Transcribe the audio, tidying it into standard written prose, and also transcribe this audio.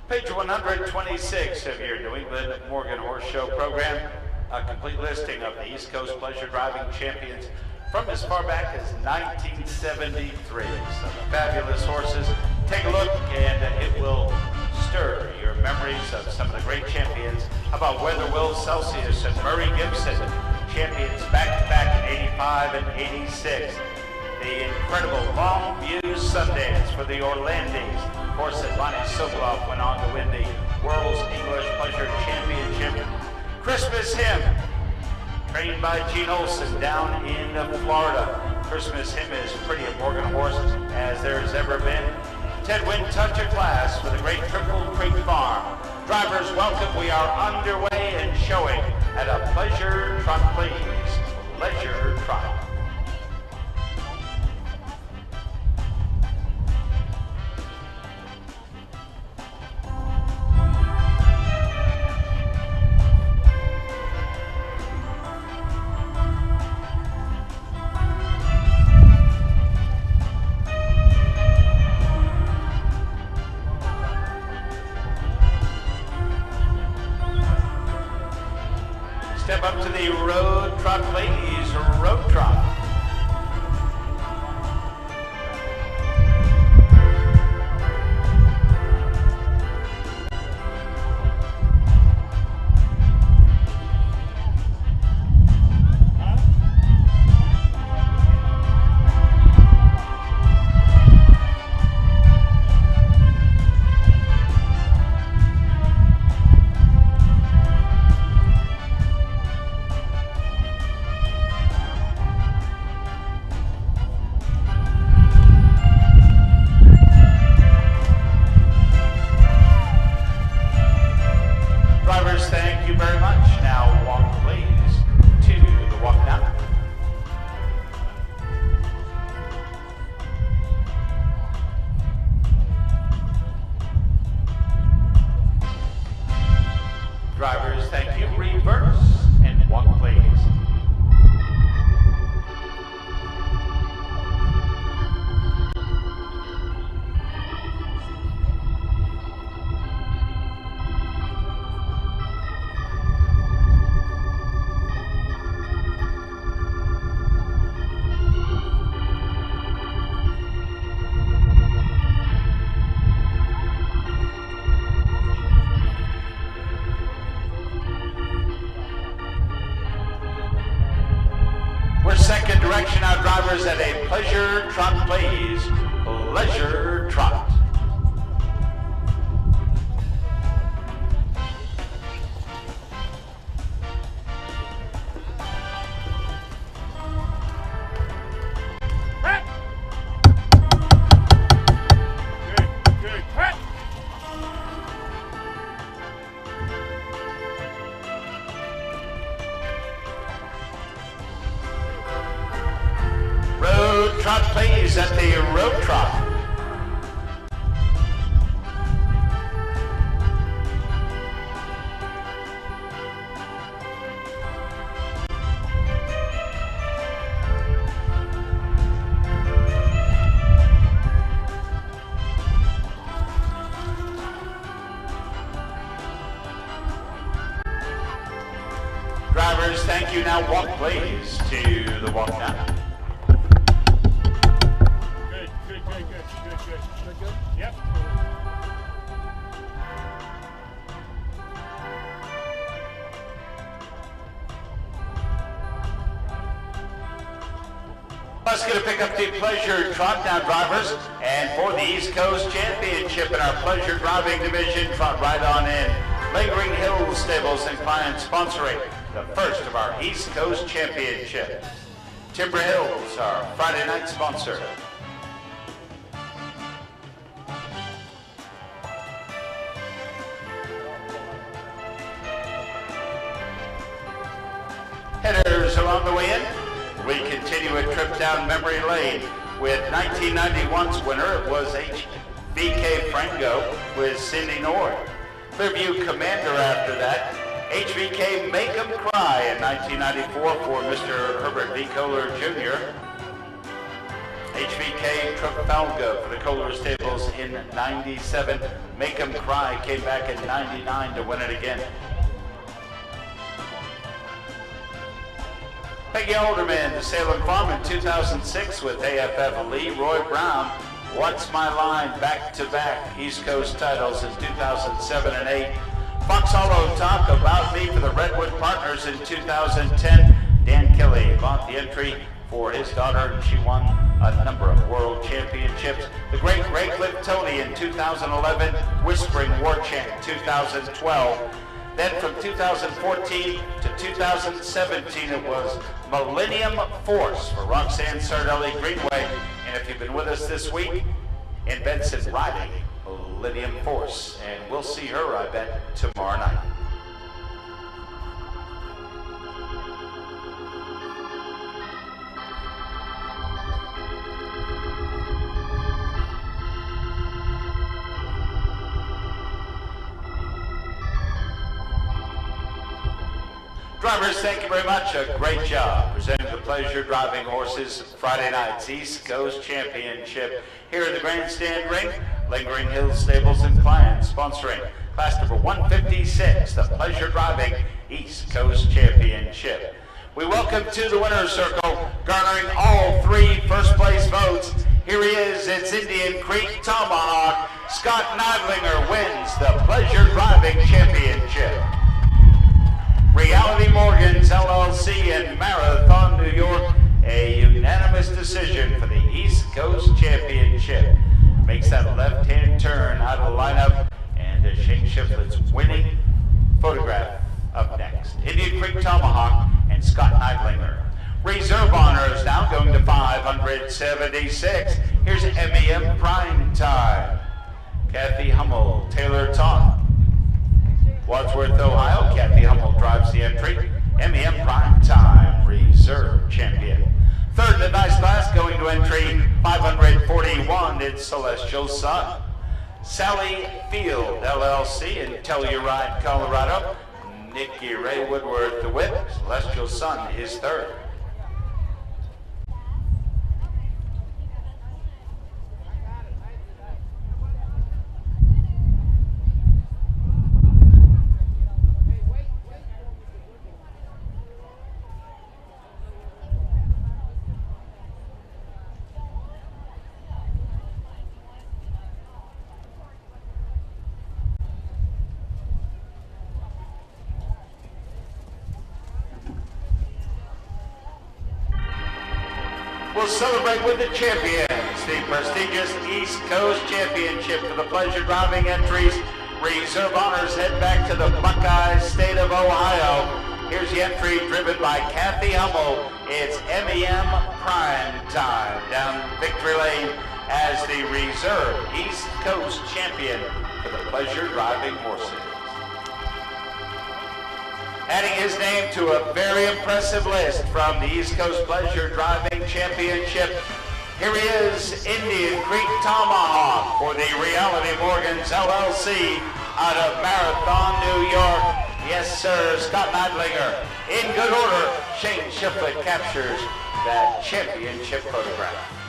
Page 126 of your New England Morgan Horse Show program, a complete listing of the East Coast Pleasure Driving Champions from as far back as 1973. Some fabulous horses. Take a look and it will stir your memories of some of the great champions. How about Weatherwill Celsius and Murray Gibson, champions back-to-back in 85 and 86. The incredible Long View Sundance for the Orlandis. Horse that Bonnie Sokolov went on to win the World's English Pleasure Championship. Christmas Hymn, trained by Gene Olson down in Florida. Christmas Hymn is pretty at Morgan Horse as there's ever been. Ted Wynn Touch of Class for the great Triple Creek Farm. Drivers, welcome. We are underway and showing at a Pleasure Trot, please. Pleasure Trot. Step up to the road trot, ladies, road trot. Thank you very much. Now walk, please, to the walk now. Drivers, thank you. Reverse and walk, please. Second direction now, drivers at a Pleasure Trot, please. Pleasure Trot. Road trot, please, at the road trot. Drivers, thank you. Now walk, please, to the walk now. Good. Yep. Let's get to pick up the Pleasure Trot now, drivers. And for the East Coast Championship in our Pleasure Driving Division, trot right on in. Lingering Hills Stables and clients sponsoring the first of our East Coast Championship. Timber Hills, our Friday night sponsor. Headers along the way in. We continue a trip down memory lane with 1991's winner. It was HVK Frango with Cindy Nord. Clearview Commander after that. HVK Make 'em Cry in 1994 for Mr. Herbert V. Kohler Jr. HBK Trafalgar for the Kohler Stables in 97. Make 'em Cry came back in 99 to win it again. Peggy Alderman, the Salem Farm in 2006 with AFF Lee. Roy Brown, What's My Line, back-to-back East Coast titles in 2007 and 8. Fox Hollow Talk About Me for the Redwood Partners in 2010. Dan Kelly bought the entry for his daughter, and she won a number of world championships. The great Ray Cliff Tony in 2011, Whispering War Chant 2012. Then from 2014 to 2017, it was Millennium Force for Roxanne Sardelli Greenway. And if you've been with us this week, in Benson riding Millennium Force. And we'll see her, I bet, tomorrow night. Drivers, thank you very much. A great job presenting the Pleasure Driving Horses Friday night's East Coast Championship here in the Grandstand Ring. Lingering Hills Stables and Clients sponsoring class number 156, the Pleasure Driving East Coast Championship. We welcome to the winner's circle, garnering all 3 first place votes. Here he is, it's Indian Creek Tomahawk. Scott Neidlinger wins the Pleasure Driving Championship. Reality Morgan's LLC in Marathon, New York, a unanimous decision for the East Coast Championship. Makes that left-hand turn out of the lineup, and Shane Shiflett's winning photograph up next. Indian Creek Tomahawk and Scott Neidlinger. Reserve honors now going to 576. Here's MEM Prime Time. Kathy Hummel, Taylor Taunton. Wadsworth, Ohio, Kathy Hummel drives the entry. MEM Prime Time, Reserve Champion. Third in the nice class, going to entry 541, it's Celestial Sun. Sally Field, LLC in Telluride, Colorado. Nikki Ray Woodworth, the whip. Celestial Sun is third. We'll celebrate with the champions, the prestigious East Coast Championship for the Pleasure Driving entries. Reserve honors head back to the Buckeye State of Ohio. Here's the entry driven by Kathy Hummel. It's MEM Prime Time down Victory Lane as the Reserve East Coast Champion for the Pleasure Driving horses. Adding his name to a very impressive list from the East Coast Pleasure Driving Championship. Here he is, Indian Creek Tomahawk for the Reality Morgan's LLC out of Marathon, New York. Yes, sir, Scott Neidlinger. In good order, Shane Shiflett captures that championship photograph.